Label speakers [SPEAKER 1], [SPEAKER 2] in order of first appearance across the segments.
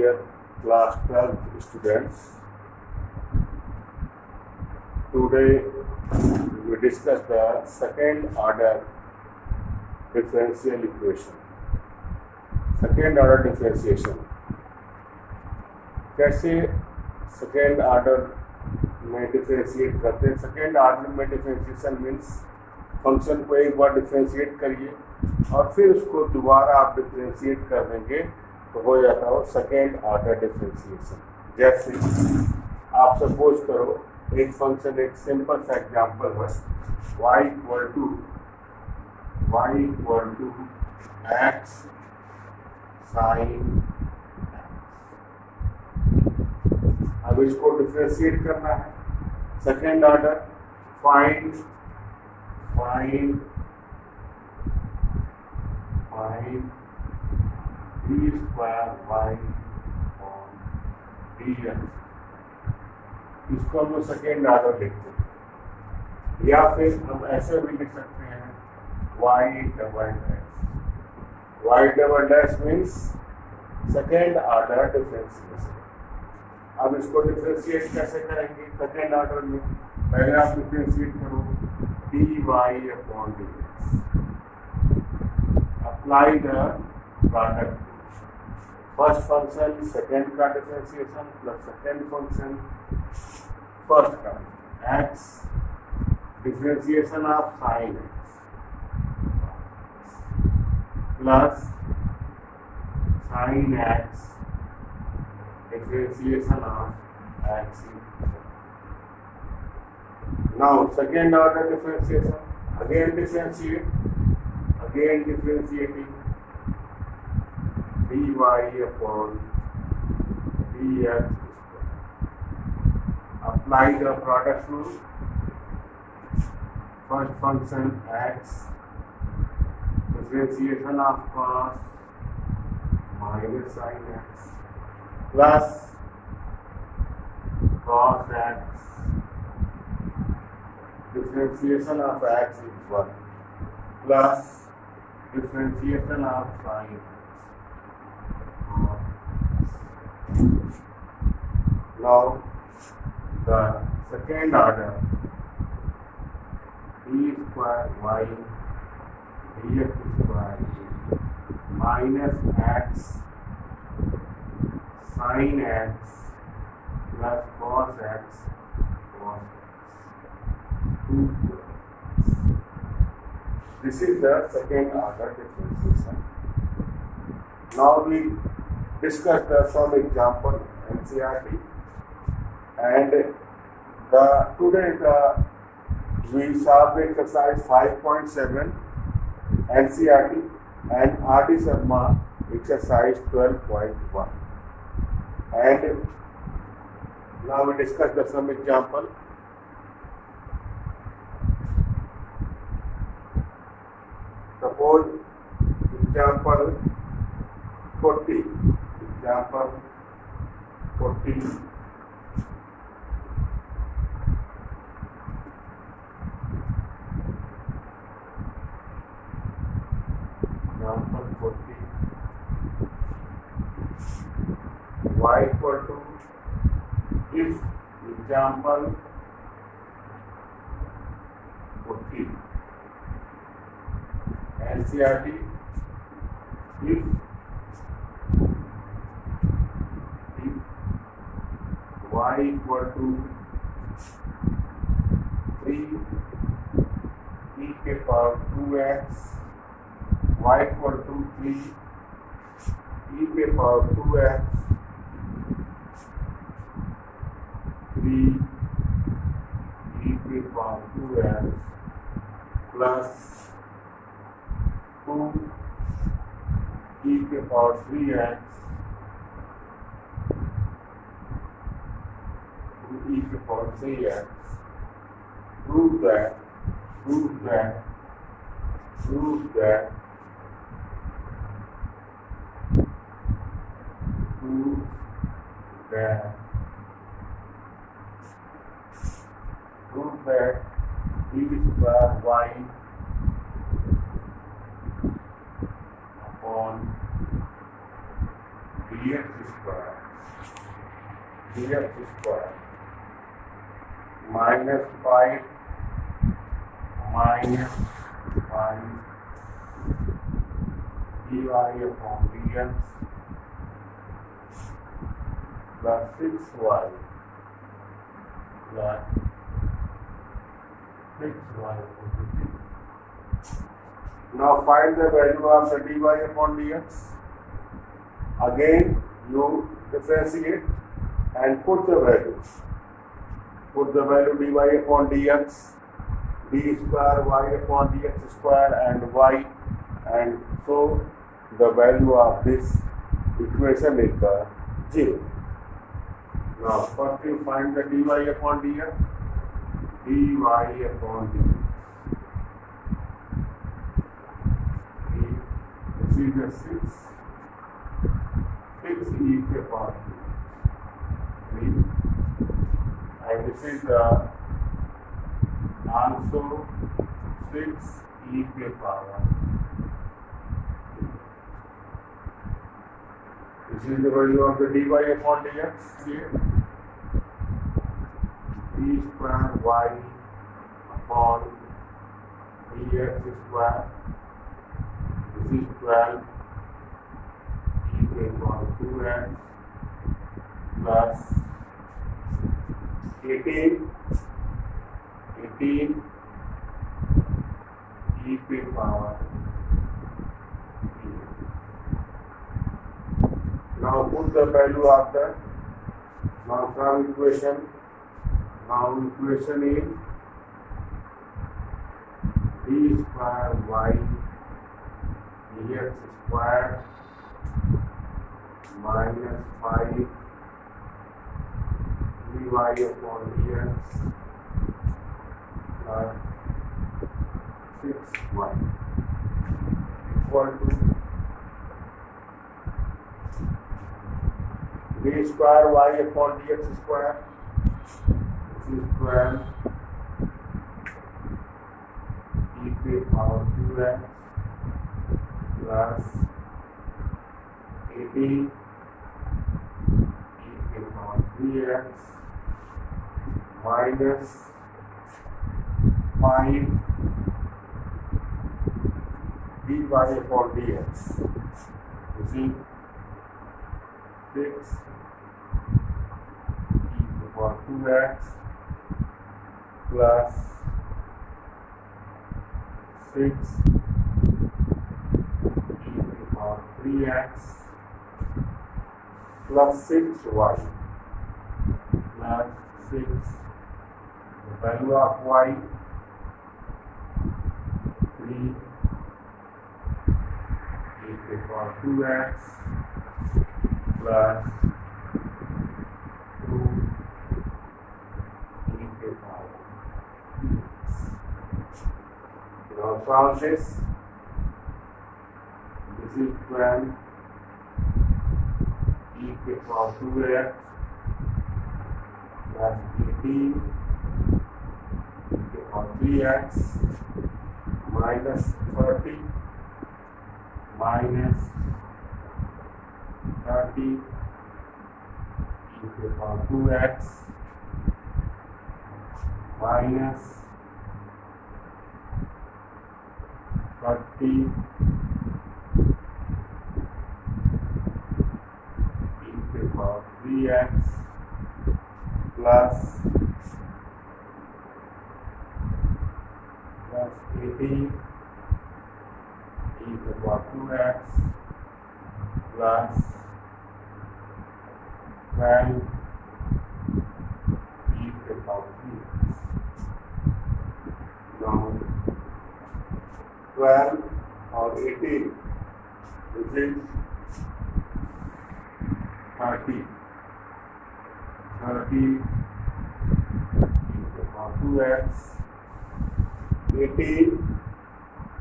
[SPEAKER 1] dear class 12 students. Today we will discuss the second order differential equation. Second order differentiation. कैसे second order में differentiate करते हैं? Second order में differentiation means function को एक बार differentiate करिए और फिर उसको दोबारा आप डिफरेंशिएट कर देंगे तो हो जाता हो सेकेंड ऑर्डर डिफरेंशिएशन। जैसे आप सपोज करो एक फंक्शन, एक सिंपल सा एग्जांपल है y equal to x sin। अब इसको डिफरेंशिएट करना है second order. Find d square y on dx। इसको हम सेकेंड ऑर्डर लिखते हैं, या फिर हम ऐसे भी लिख सकते हैं y double dash means second order differentiation. अब इसको डिफरेंशिएट कैसे करेंगे सेकेंड ऑर्डर में? पहले आप डिफरेंशिएट करो dy upon dx, apply the product. First function second का differentiation plus second function first का x differentiation of sine x plus sine x differentiation of x. Now second order differentiation, again differentiating dy upon dx square. Apply the product rule. First function x differentiation of cos minus sin x plus cos x differentiation of x is 1 plus differentiation of sin x. Now the second order d square y dx square minus x sin x plus cos x cos x. This is the second order differentiation. Now we discuss some example NCERT, and today we solve exercise 5.7 NCERT and R.D. Sharma exercise 12.1. And now we discuss some example. Suppose example 40. Example 40. Example 40. Y equal to, if example 40 NCERT, if y equal to 3 e के power 2x, y equal to 3 e के power 2x 3 e के power 2x plus 2 e के power 3x 2 e के power 3x. Prove that d square y upon dx square minus 5 dy upon dx plus 6y plus 6y. Now find the value of the dy upon dx. Again you differentiate and put the value. Put the value dy upon dx, d square y upon dx square and y, and so the value of this equation is the 0. Now first you find the dy upon dx. Dy upon dx. This is the 6 e to the power 3, and this is the also 6 e to the power. This is the value of the dy upon dx here. D square y upon dx square. This is 12 e to the power 2x plus 18 e to the power 3. Now put the value of the equation. Now equation is d square y dx square minus 5 dy upon dx plus 6y equal to d square y upon dx square. This is 12 e to the power 2x plus 18 e to the power 3x minus 5 dy upon dx. This is 6 e to the power 2x plus 6 e to the power 3x plus 6y plus 6. The value of y 3 e to the power 2x plus 2 e to the power 3x. Now solve this. This is 12 e to the power 2x plus 18 e to the power 3x minus 30 minus 30 e to the power 2x minus 30 e to the power 3x plus 18 e to the power 2x plus 12 e to the power 3x. Now 12 or 18, which is 30 e to the power 2x, 18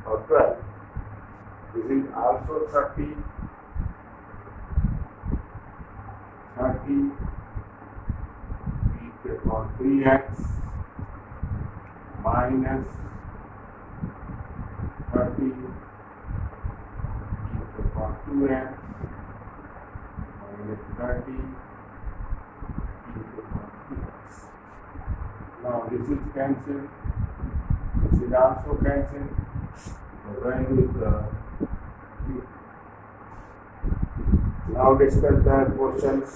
[SPEAKER 1] or 12. This is also 30 e to the power 3x minus 30 e to the power 2x 30 into 40x. Now this is cancelled. This is also cancelled. The value is the now discuss the questions.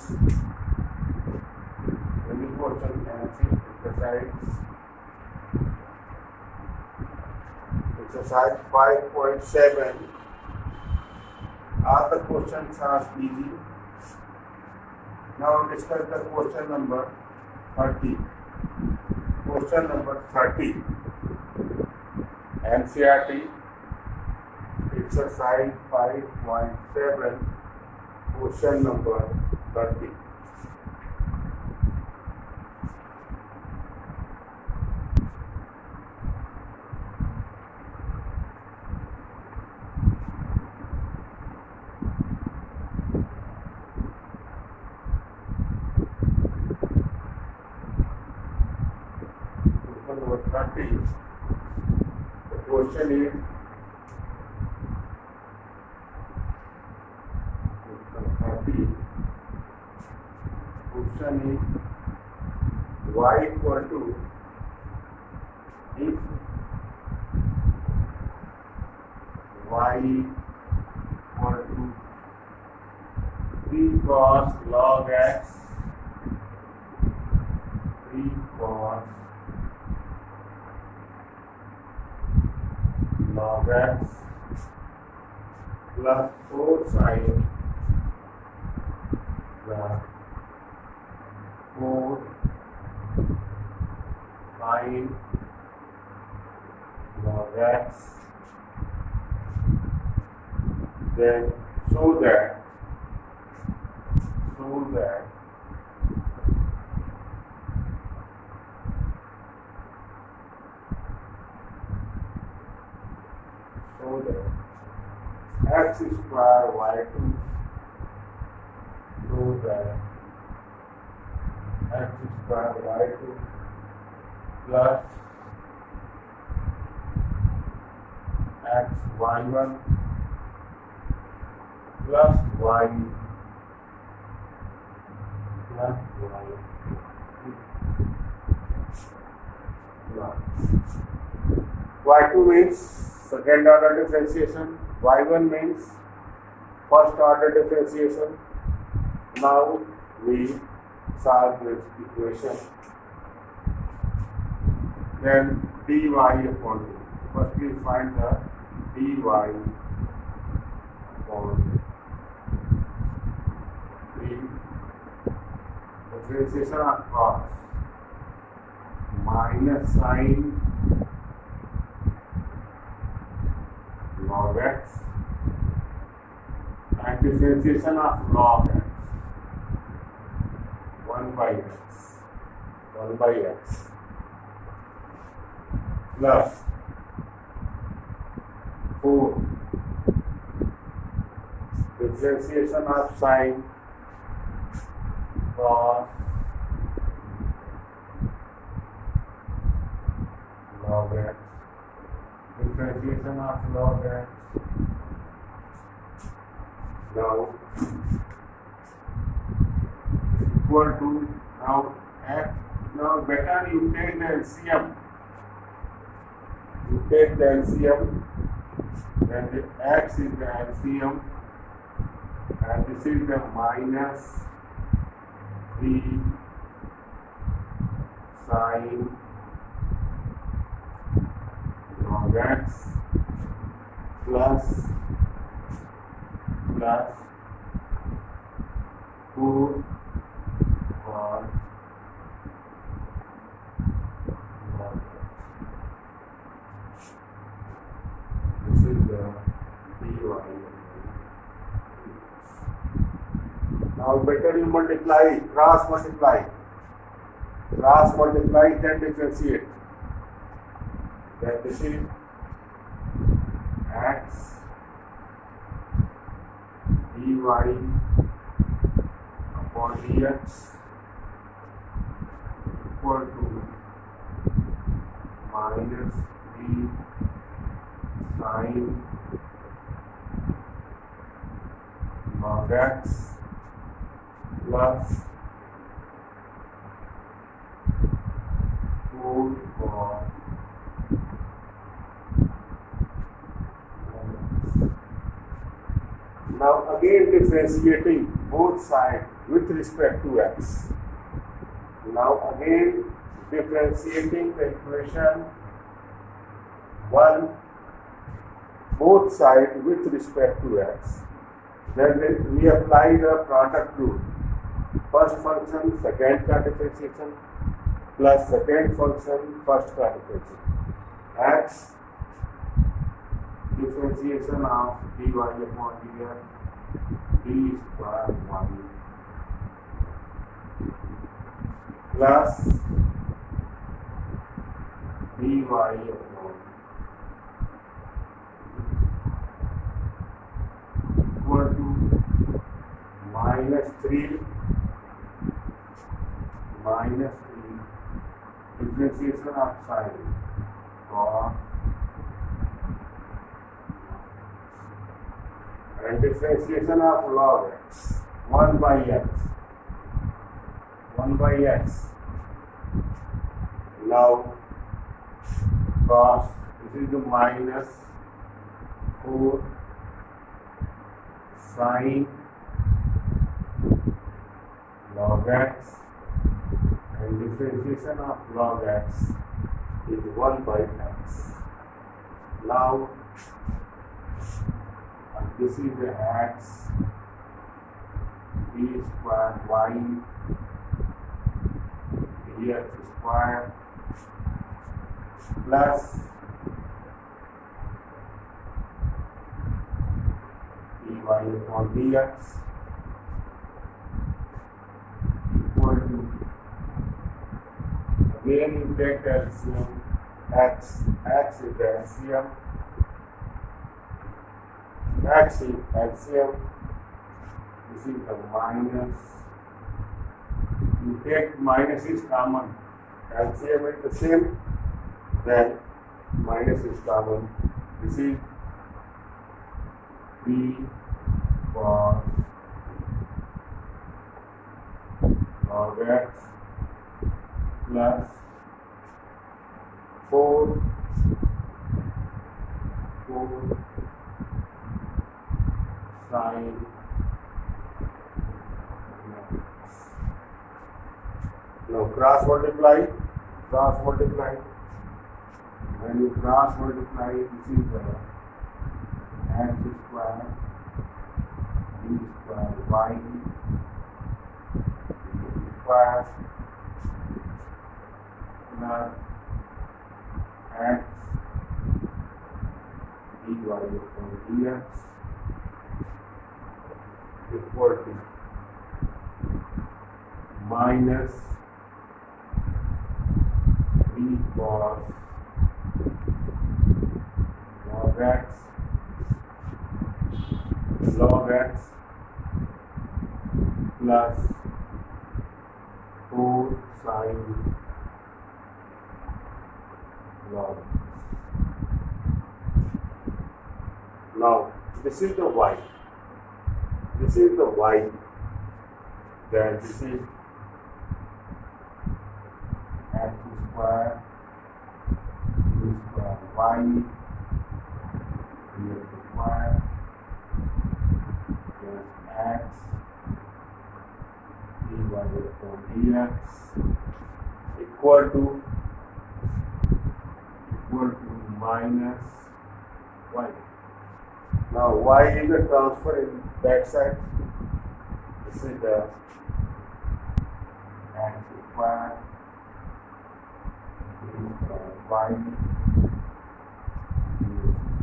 [SPEAKER 1] Any question answer exercise 5.7. All the questions are easy. Now discuss the question number 30. Question number 30. NCERT exercise 5.7. Question number 30. Number 30. The question is y equal to if y equal to 3 cos log x 3 cos log x plus 4 sin plus 4 sin log x, then so that x square y2, so that x square y2 plus x y1 plus y plus y2 means second order differentiation, y1 means first order differentiation. Now we solve this equation. Then dy upon d. First we find the dy upon d. Differentiation of cos minus sin log x and differentiation of log x 1 by x plus 4 differentiation of sin cos log x differentiation of log x. Now equal to now x. Now better you take the LCM. You take the LCM. Then the x is the LCM, and this is the minus 3 sin log x plus 4 cos log x. This is the dy. Now better you multiply, cross multiply, then differentiate. Then this is x dy upon dx equal to minus 3 sin log x plus 4 cos. Now again differentiating both sides with respect to x. Now again differentiating the equation 1 both sides with respect to x. Then we apply the product rule. First function second का differentiation plus second function first का differentiation. X differentiation of dy upon dx d square y plus dy upon equal to -3 differentiation of sin cos and differentiation of log x 1 by x. Now cos, this is the minus 4 sin log x and differentiation of log x is 1 by x. Now this is the x d square y dx square plus dy upon dx equal to, again you take LCM, x is the LCM, x is LCM, this is the minus, you take minus is common, LCM is the same, then minus is common, this is b cos log x plus 4 sin. Now cross multiply. When you cross multiply, this is the x square d square y square plus x dy upon dx equal to minus b cos log x plus 4 sin log. Now this is the y. Then this is x square d square y dx square plus x dy upon dx equal to minus y. Now y is the transfer in that side. This is the x square d square y d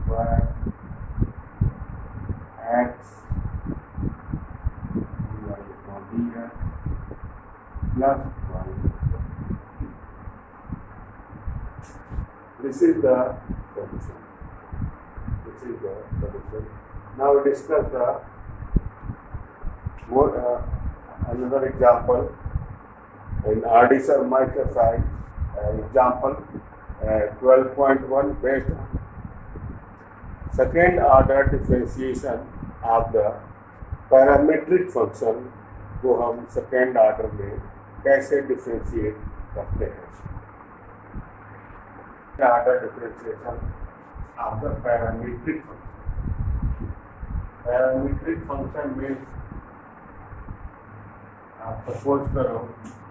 [SPEAKER 1] square x dy upon dx plus y. This is the solution. Now we discuss the another example in RD Sharma exercise. Example 12.1 based on second order differentiation of the parametric function को हम second order में कैसे differentiate करते हैं। Order differentiation of the parametric function. Parametric function में आप suppose करो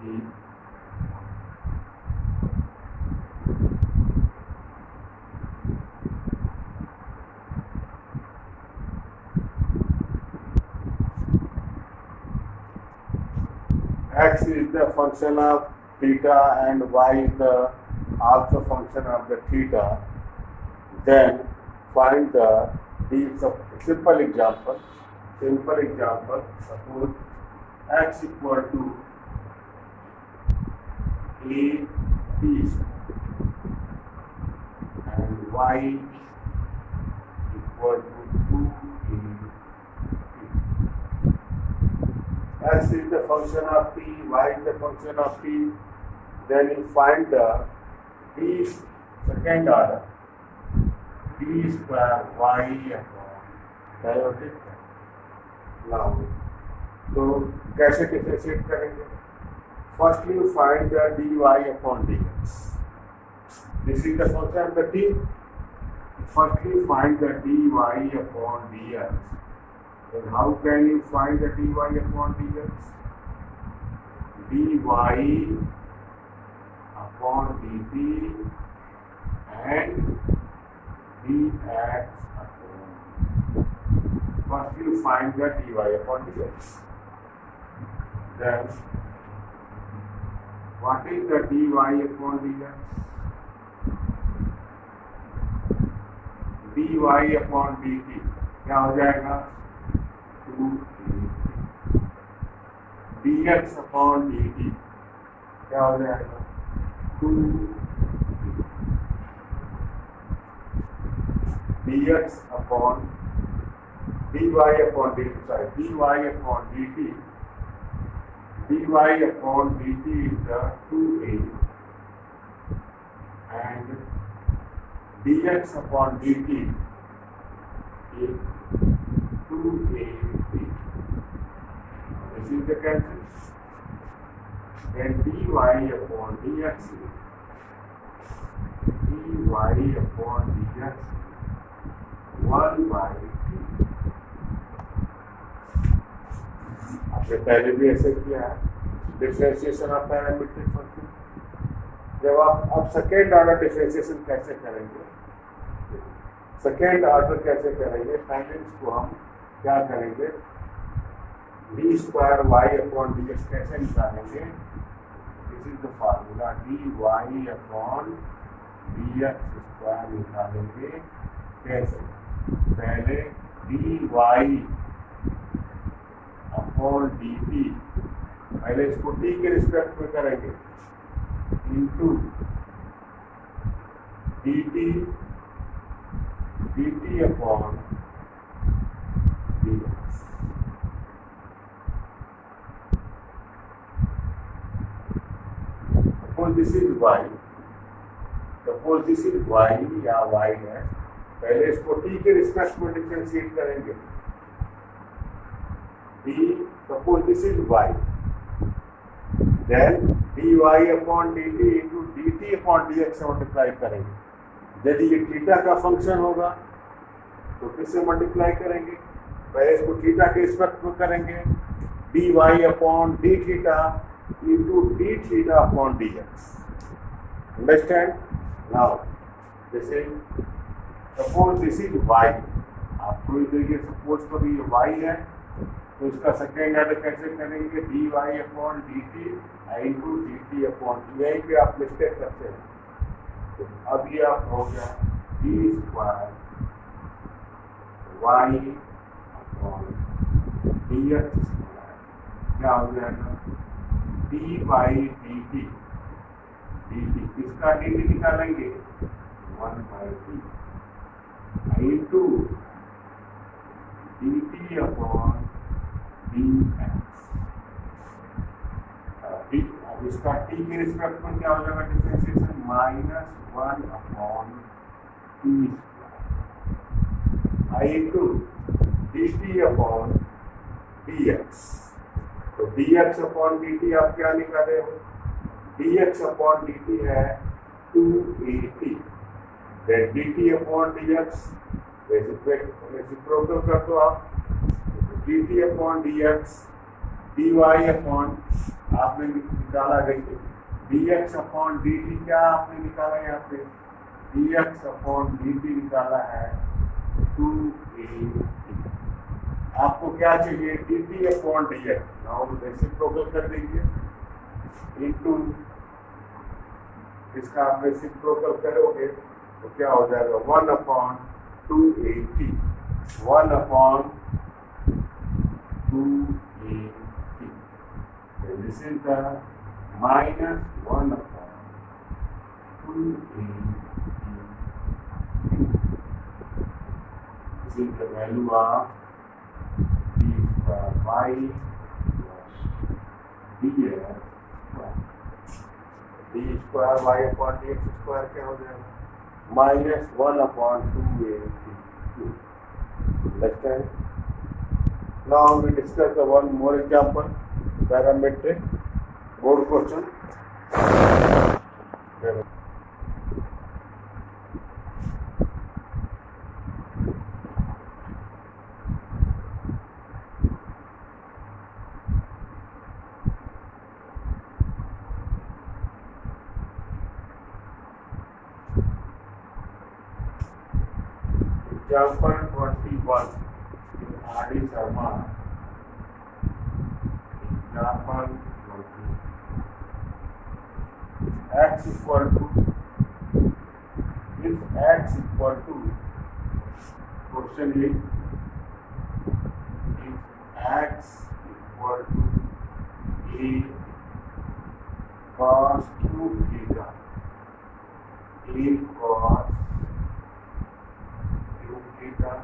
[SPEAKER 1] कि x is the function of theta and y is the also function of the theta, then find the simple example. Suppose x equal to a p and y equal to 2a. X is the function of t, y is the function of t. Then you find the t second order, t square y upon डायोटिक। Now, तो कैसे differentiate करेंगे? First you find the dy upon dx. This is the function of the t. First you find the dy upon dx. Then how can you find the dy upon dx? dy upon dt and dx upon. First you find the dy upon dx. Then what is the dy upon dx? dy upon dt क्या हो जाएगा? dx upon dt क्या हो जाएगा? 2 dx upon dy upon dt, sorry, dy upon dt, dy upon dt is the 2a and dx upon dt is 2a. This is the cancel. Then dy upon dx, dy upon dx 1 by t. आपने पहले भी ऐसे किया है differentiation of parametric function. जब आप अब second order differentiation कैसे करेंगे? सेकेंड ऑर्डर कैसे करेंगे? पहले इसको हम क्या करेंगे? D square y upon d x कैसे निकालेंगे? This is the formula, d y upon d x square निकालेंगे। कैसे? पहले d y upon d t, पहले इसको टी के रिस्पेक्ट में करेंगे, into d t upon d x. Suppose this is y, suppose this is y या y है, पहले इसको t के रिस्पेक्ट में डिफरेंशिएट करेंगे। d, suppose this is y, then dy upon dt into dt upon dx से multiply करेंगे। यदि ये थीटा का फंक्शन होगा तो किससे मल्टीप्लाई करेंगे? पहले इसको थीटा के रिस्पेक्ट में करेंगे, dy upon d theta into d theta upon dx. Understand? Now, this is, suppose this is y. आपको इधर ये सपोज करो ये y है, तो इसका सेकेंड ऑर्डर कैसे करेंगे? dy upon dt into dt upon, यहीं पे आप मिस्टेक करते हैं। तो अब ये आप हो गया d square y upon dx square, क्या हो जाएगा? डी बाई डी टी, किसका डी टी निकालेंगे? 1 by T into d t upon d x. अब इसका टी के रिस्पेक्ट में क्या हो जाएगा differentiation? -1 upon T square into d t upon d x. तो dx अपॉन dt आप क्या निकाले हो? dx अपॉन dt है 2at, then dt upon dx reciprocal कर दो आप, dt upon dx dy upon आपने निकाला गई dx अपॉन dt, क्या आपने निकाला यहाँ पे? dx अपॉन dt निकाला है 2at। आपको क्या चाहिए? dt upon dx, now reciprocal कर दीजिए इनटू इसका आप रेसिप्रोकल करोगे तो क्या हो जाएगा? 1 upon 2at, 1 upon 2at, this is the minus 1 upon 2at, this is the value of y dx, d square y upon dx square क्या हो जाएगा? Minus 1 upon 2at। Understand? Now we discuss the one more example, parametric board question. Example 21 in R.D. Sharma. Example 20. X equal to, if x equal to, question is, if x equal to a cos cube theta, a cos theta,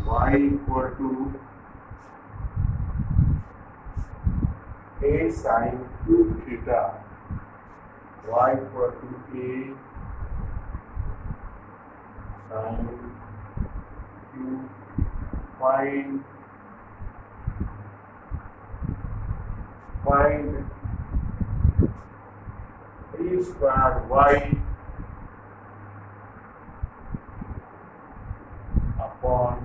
[SPEAKER 1] y equal to a sin cube theta, y equal to a sin cube, find a square y upon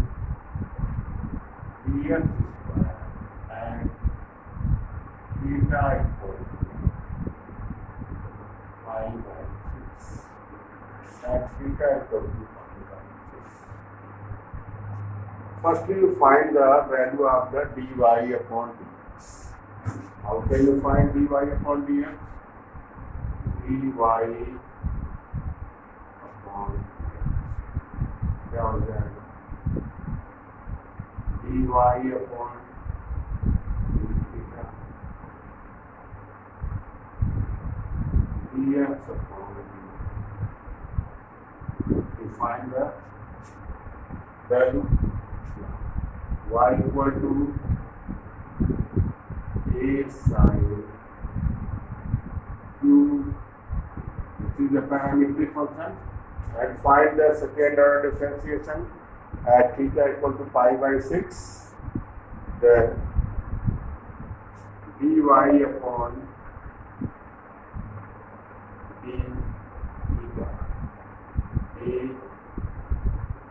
[SPEAKER 1] dx square and theta equal to 5/6, and theta equal to 5/6. Firstly, you find the value of the dy upon dx. How can you find dy upon dx? dy upon क्या हो जाएगा? dy upon theta, dx upon dx. To find the value, y equal to a sin q, this is the parametric function, and find the second order differentiation at theta equal to 5/6, then dy upon d theta, a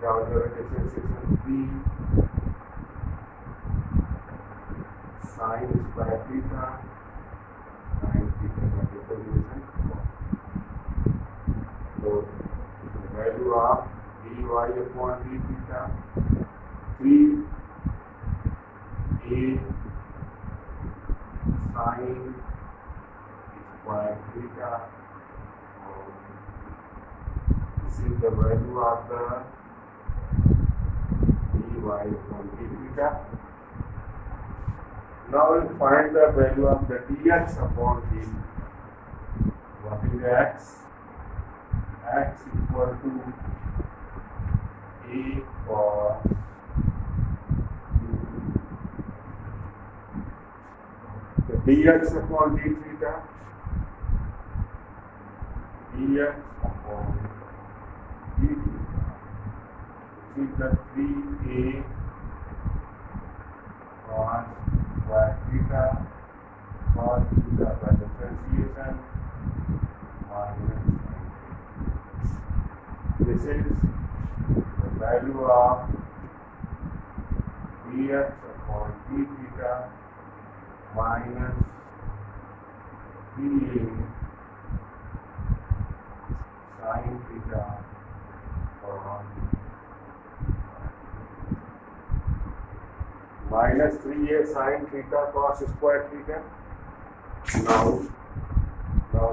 [SPEAKER 1] the order differentiation b sin square theta, sin theta, that is the relation. So the value of dy upon d theta 3 a sin square theta. This is the value of the dy upon d theta. Now we will find the value of the dx upon d. What is x? X equal to a cos the dx upon d theta, dx upon d theta, which is the 3a cos this is the value of dx upon d theta minus dA sin theta upon minus 3a sin theta cos square theta. Now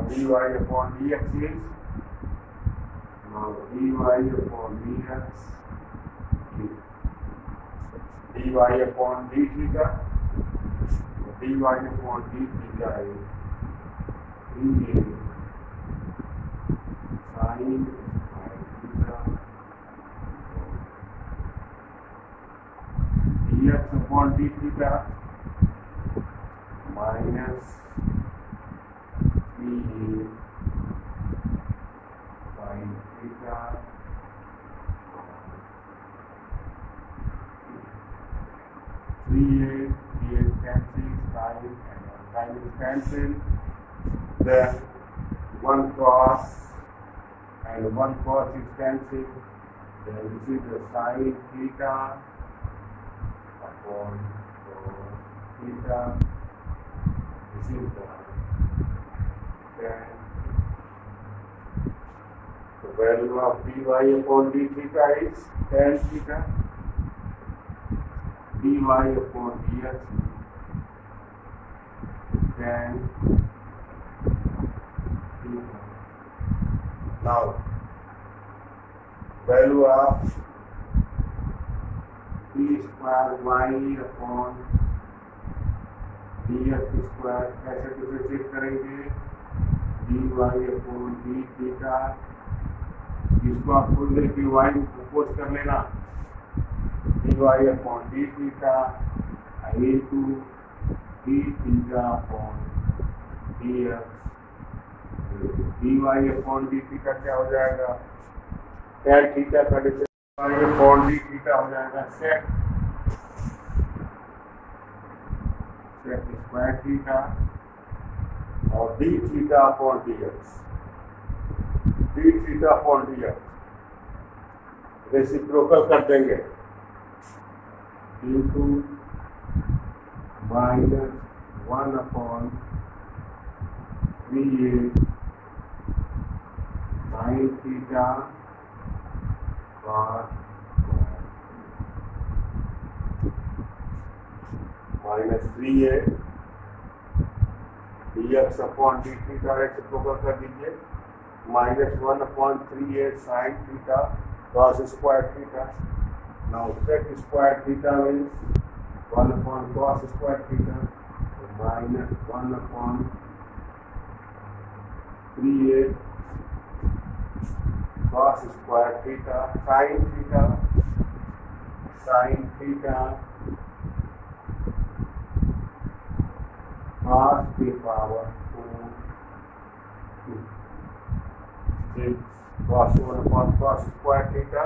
[SPEAKER 1] dy upon dx is dy upon dx is dy upon d theta. Dy upon d theta is dA sin theta dx upon d theta minus dA sin theta 3a is cancelled, sin is cancelled, then 1 cos and 1 cos is cancelled, then this is the sin theta upon cos theta. This is the value of dy upon d theta is tan theta. Dy upon dx tan theta. Now value of d square y upon dx square कैसे differentiate करेंगे? dy upon d theta, इसको आप खुद लेके y pose कर लेना, dy upon d theta into d theta upon dx. dy upon d theta क्या हो जाएगा? tan theta का dy upon d theta हो जाएगा sec स्क्वायर थीटा और d theta upon dx. d theta upon dx reciprocal कर देंगे into minus 1 upon 3a sin theta cos minus 3a dx upon d theta reciprocal कर दीजिए minus 1 upon 3a sin theta cos square theta. Now sec square theta means 1 upon cos square theta, so minus 1 upon 3a cos square theta sin theta cos the power 4 6 cos 1 upon cos square theta,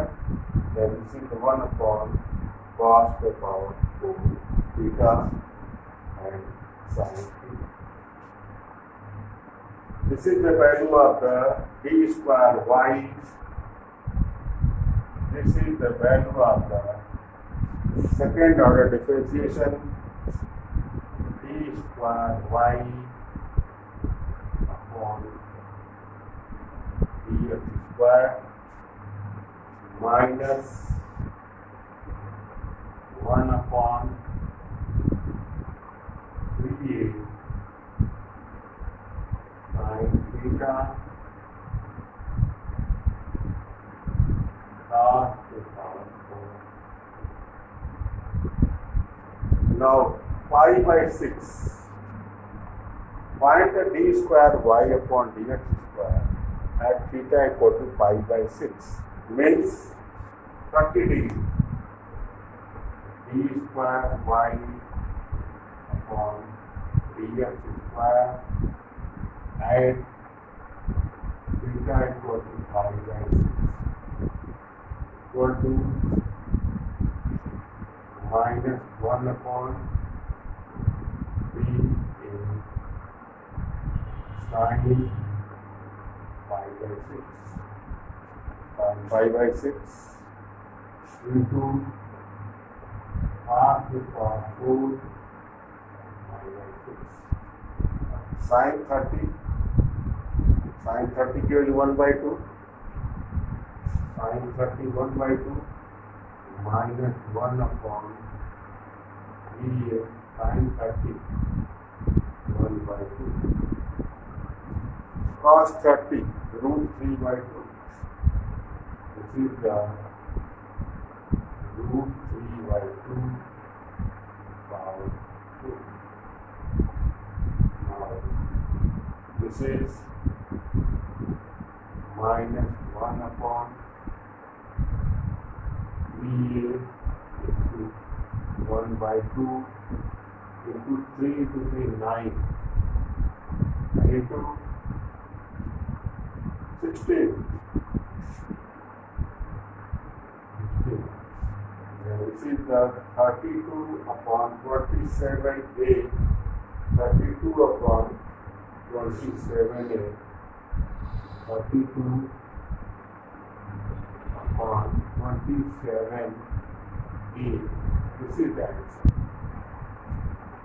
[SPEAKER 1] then this is the 1 upon cos the power 4 theta and sin theta. This is the value of the d square y. This is the value of the second order differentiation d square y upon dx square minus 1 upon 3a sin theta cos the power 4. Now pi by 6. Find the d square y upon dx square at theta equal to pi by 6 means 30 degree. D square y upon dx square at theta equal to pi by 6 equal to minus 1 upon 3 in sin pi by 6 pi 5/6 into half the power 4 5/6 sin 30 की value 1/2 sin 30 1/2 minus 1/3 sin 30 1/2 cos 30 √3/2. This is the √3/2 power 2. Now this is minus 1/3 into 1/2 into 3 into 3 9 into 16. This is the 32/27a. 32/27a. 32/27a. This is the answer.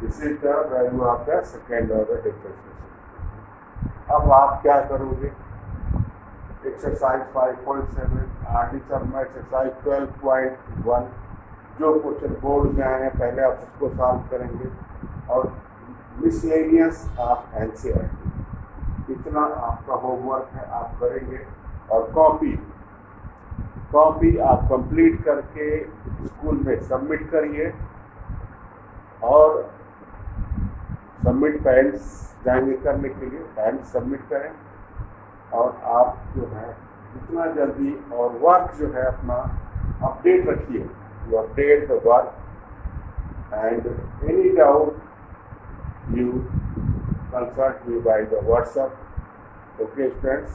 [SPEAKER 1] This is the value of the second order differentiation. अब आप क्या करोगे? Exercise 5.7 article में exercise 12.1 जो question board में आए हैं पहले आप उसको सॉल्व करेंगे और मिसलेनियस ऑफ एनसीईआरटी इतना आपका होमवर्क है आप करेंगे और कॉपी आप कंप्लीट करके स्कूल में सबमिट करिए और सबमिट पेरेंट्स जाएंगे करने के लिए पेरेंट्स सबमिट करें और आप जो है जितना जल्दी और वर्क जो है अपना अपडेट रखिए you update the work and any doubt you consult me by the WhatsApp. Okay students.